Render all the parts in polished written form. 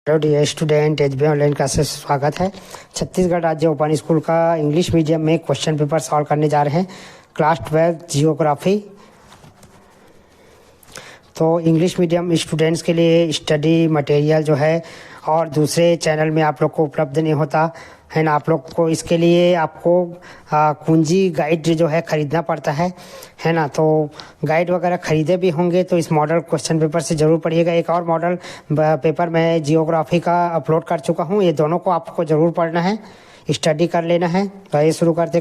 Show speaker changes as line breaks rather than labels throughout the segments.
Hello dear student, HB online classes स्वागत है। छत्तीसगढ़ राज्य ओपन स्कूल का इंग्लिश मीडियम में क्वेश्चन पेपर सॉल्व करने जा रहे हैं। Class 12 geography. तो इंग्लिश मीडियम स्टूडेंट्स के लिए स्टडी मटेरियल जो है और दूसरे चैनल में आप लोग को उपलब्ध नहीं होता है ना। आप लोग को इसके लिए आपको कुंजी गाइड जो है ख़रीदना पड़ता है ना। तो गाइड वगैरह ख़रीदे भी होंगे तो इस मॉडल क्वेश्चन पेपर से ज़रूर पढ़िएगा। एक और मॉडल पेपर मैं जियोग्राफी का अपलोड कर चुका हूँ, ये दोनों को आपको ज़रूर पढ़ना है, स्टडी कर लेना है। तो ये शुरू करते।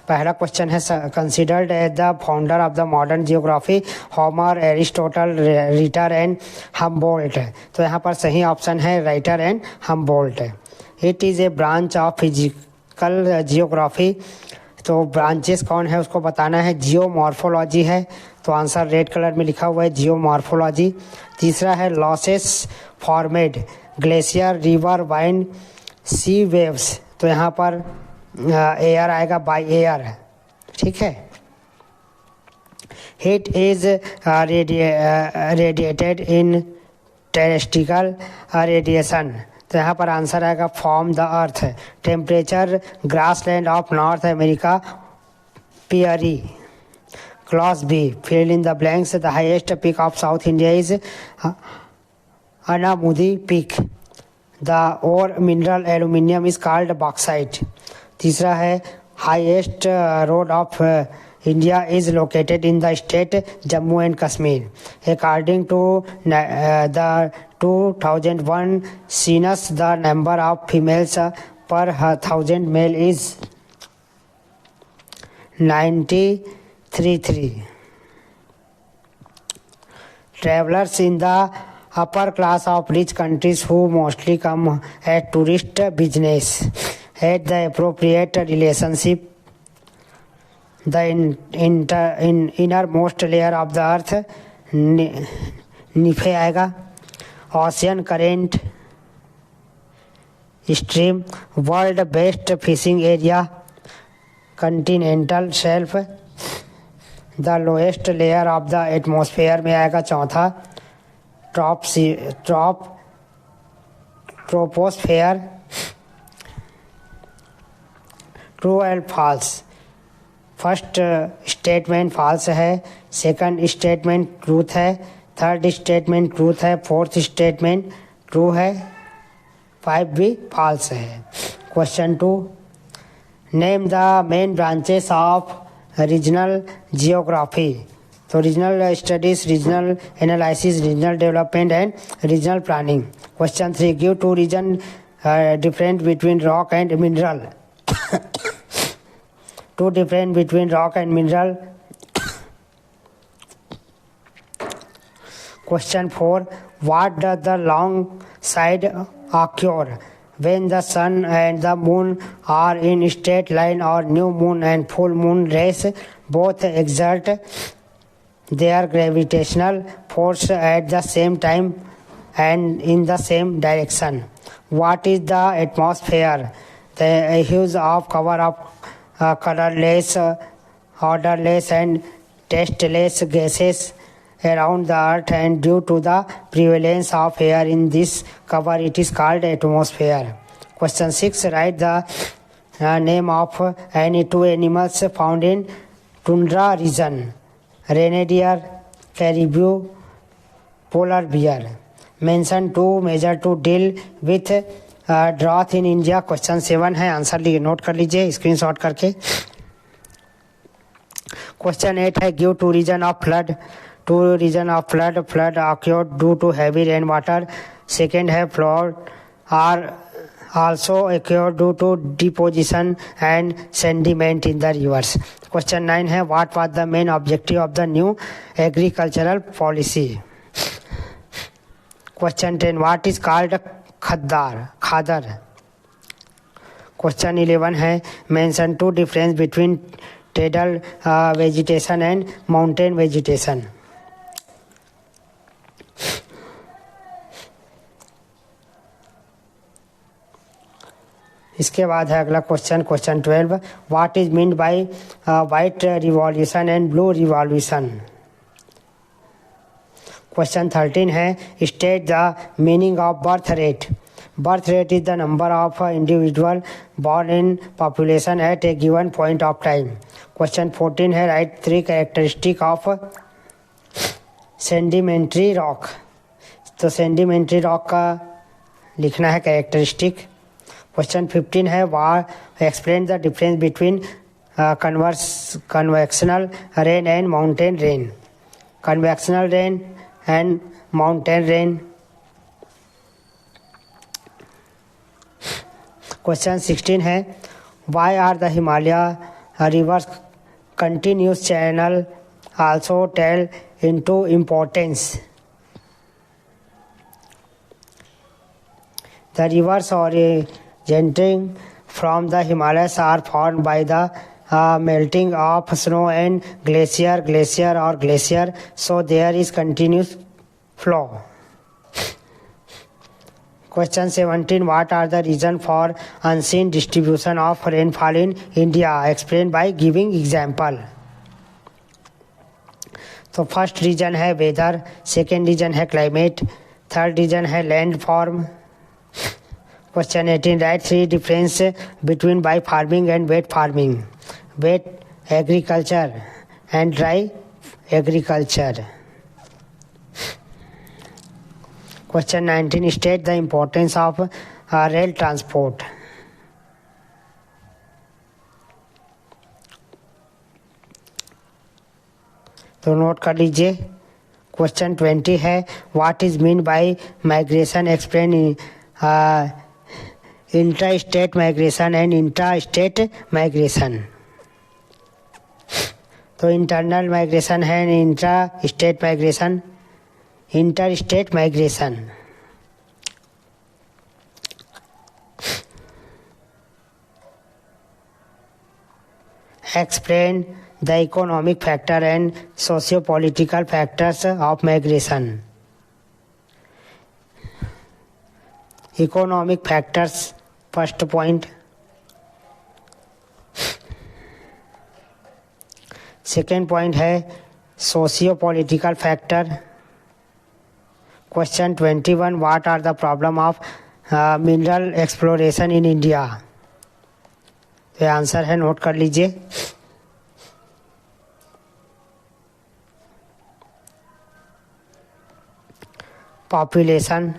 पहला क्वेश्चन है, considered as the founder of the modern geography Homer, Aristotle, Ritter and Humboldt. तो यहाँ पर सही ऑप्शन है Ritter and Humboldt. It is a branch of physical geography. तो ब्रांचेस कौन है उसको बताना है। जियोमॉर्फोलॉजी है, तो आंसर रेड कलर में लिखा हुआ है जियोमॉर्फोलॉजी। तीसरा है loess formed glacier, river, wind, sea waves. तो यहाँ पर एयर आएगा, बाय एयर। ठीक है। Heat is radiated in terrestrial radiation. तो यहाँ पर आंसर आएगा from the earth. Temperature grassland of North America, prairie. Clause B, fill in the blanks. The highest peak of South India is Anamudi peak. The ore mineral aluminium is called bauxite. तीसरा है highest road of India is located in the state Jammu and Kashmir. According to the 2001 census, the number of females per 1,000 male is 93. Travelers in the upper class of rich countries who mostly come as tourist business at the appropriate relationship. The innermost layer of the earth, नीफे आएगा। Ocean current, stream, world best fishing area, continental shelf. The lowest layer of the atmosphere में आएगा चौथा troposphere. True and false. First statement false है, second statement truth है, third statement truth है, fourth statement true है, 5 भी false है। Question 2, name the main branches of regional geography. तो regional studies, regional analysis, regional development and regional planning. Question 3, give two reason different between rock and mineral. Two different between rock and mineral. Question 4, what does the long side occur when the sun and the moon are in straight line or new moon and full moon rays both exert their gravitational force at the same time and in the same direction? What is the atmosphere? The hues of cover of colorless, odorless and tasteless gases around the earth, and due to the prevalence of air in this cover it is called atmosphere. Question 6, write the name of any two animals found in tundra region. Reindeer, caribou, polar bear. Mention two measure to deal with drought in India. Question 7 है, answer note कर लीजिए screenshot करके। Question 8 है, give two reason of flood. Two reason of flood occurred due to heavy rainwater. Second है, flood are also occurred due to deposition and sediment in the rivers. Question 9 है, what was the main objective of the new agricultural policy? Question 10, what is called khadar? Question 11 है, mention two difference between tidal vegetation and mountain vegetation. इसके बाद है अगला question 12, what is mean bye white revolution and blue revolution. Question 13 है state the meaning of birth rate. Birth rate is the number of individual born in population at a given point of time. Question 14 है right 3 characteristic of sedimentary rock. तो sedimentary rock का लिखना है characteristic. Question 15 है explain the difference between convectional rain and mountain rain. Convectional rain and mountain rain. Question 16 है why are the Himalaya rivers continuous channel also tell into importance. The rivers originating from the Himalayas are formed by the melting of snow and glacier or glacier, so there is continuous flow. Question 17. What are the reasons for unseen distribution of rainfall in India? Explain by giving example. तो first reason है weather, second reason है climate, third reason है land form. Question 18 write 3 difference between बाई farming and wet farming. Wet agriculture and dry agriculture. Question 19 state the importance of rail transport. तो note कर लीजिए. Question 20 है what is mean by migration. Explain intra state migration and intra state migration. तो internal migration है, intra state migration, inter state migration. Explain the economic factor and socio political factors of migration. Economic factors first point. Second point है socio political factor. Question 21 what are the problem of mineral exploration in India. तो answer है note कर लीजिए. Population,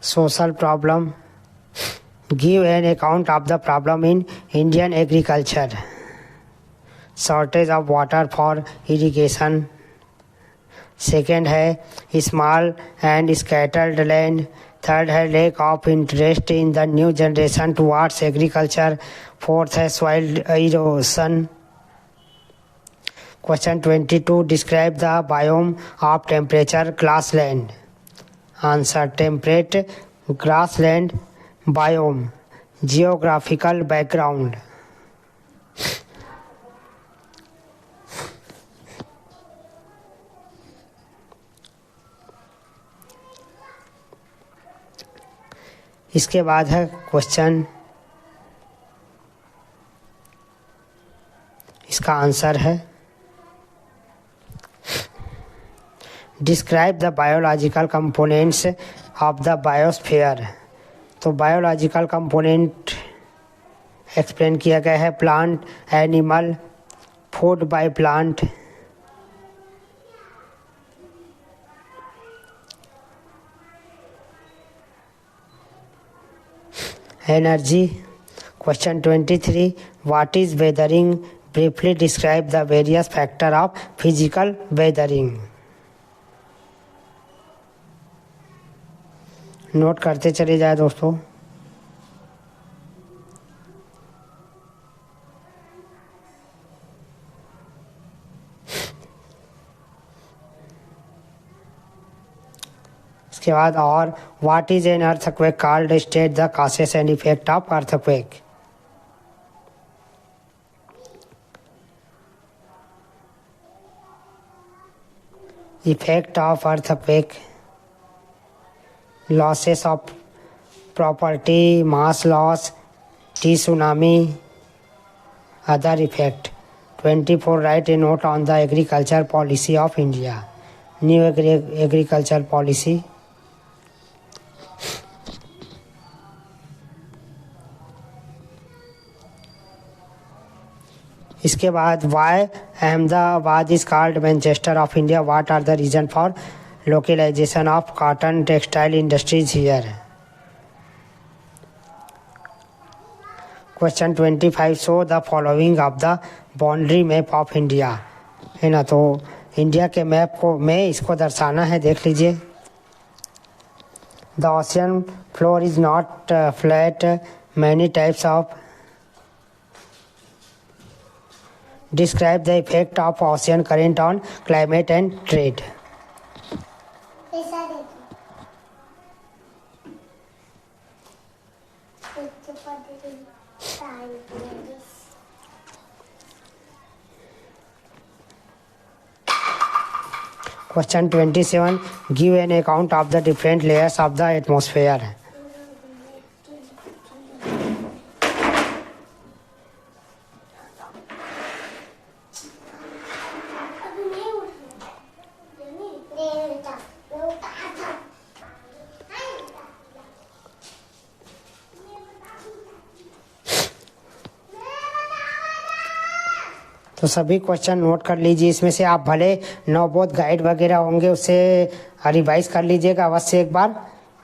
social problem. Give an account of the problem in Indian agriculture. Shortage of water for irrigation. Second है small and scattered land. Third है lack of interest in the new generation towards agriculture. Fourth है soil erosion. Question 22 describe the biome of temperature grassland. Answer temperate grassland biome. Geographical background. इसके बाद है question, इसका answer है describe the biological components of the biosphere. तो biological component explain किया गया है plant, animal, food by plant, energy. Question 23 what is weathering. Briefly describe the various factor of physical weathering. Note करते चले जाए दोस्तों. इसके बाद और what is an earthquake called. State the causes and effect of earthquake. Effect of earthquake losses of property, mass loss, tsunami, other effect. 24 write a note on the agriculture policy of India. New agriculture policy. इसके बाद why Ahmedabad is called Manchester of India, what are the reason for localisation of cotton textile industries here. Question 25 show the following of the boundary map of India, है ना। तो India के map को में इसको दर्शाना है, देख लीजिए। The ocean floor is not flat, many types of. Describe the effect of ocean current on climate and trade. Question 27 give an account of the different layers of the atmosphere। तो सभी question note कर लीजिए। इसमें से आप भले Navbodh guide वगैरह होंगे उससे रिवाइज कर लीजिएगा अवश्य एक बार,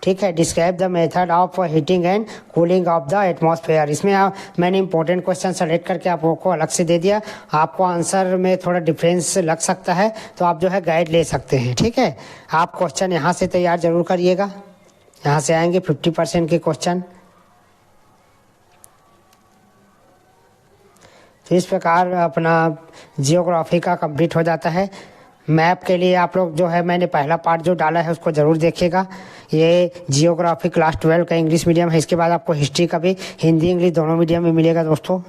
ठीक है। Describe the method of heating and cooling of the atmosphere. इसमें मैंने इंपॉर्टेंट क्वेश्चन सेलेक्ट करके आप लोगों को अलग से दे दिया। आपको आंसर में थोड़ा डिफरेंस लग सकता है तो आप जो है गाइड ले सकते हैं, ठीक है। आप क्वेश्चन यहाँ से तैयार जरूर करिएगा, यहाँ से आएंगे 50% के क्वेश्चन। तो इस प्रकार अपना जियोग्राफी का कंप्लीट हो जाता है। मैप के लिए आप लोग जो है मैंने पहला पार्ट जो डाला है उसको ज़रूर देखिएगा। ये जियोग्राफी क्लास 12 का इंग्लिश मीडियम है। इसके बाद आपको हिस्ट्री का भी हिंदी इंग्लिश दोनों मीडियम में मिलेगा दोस्तों।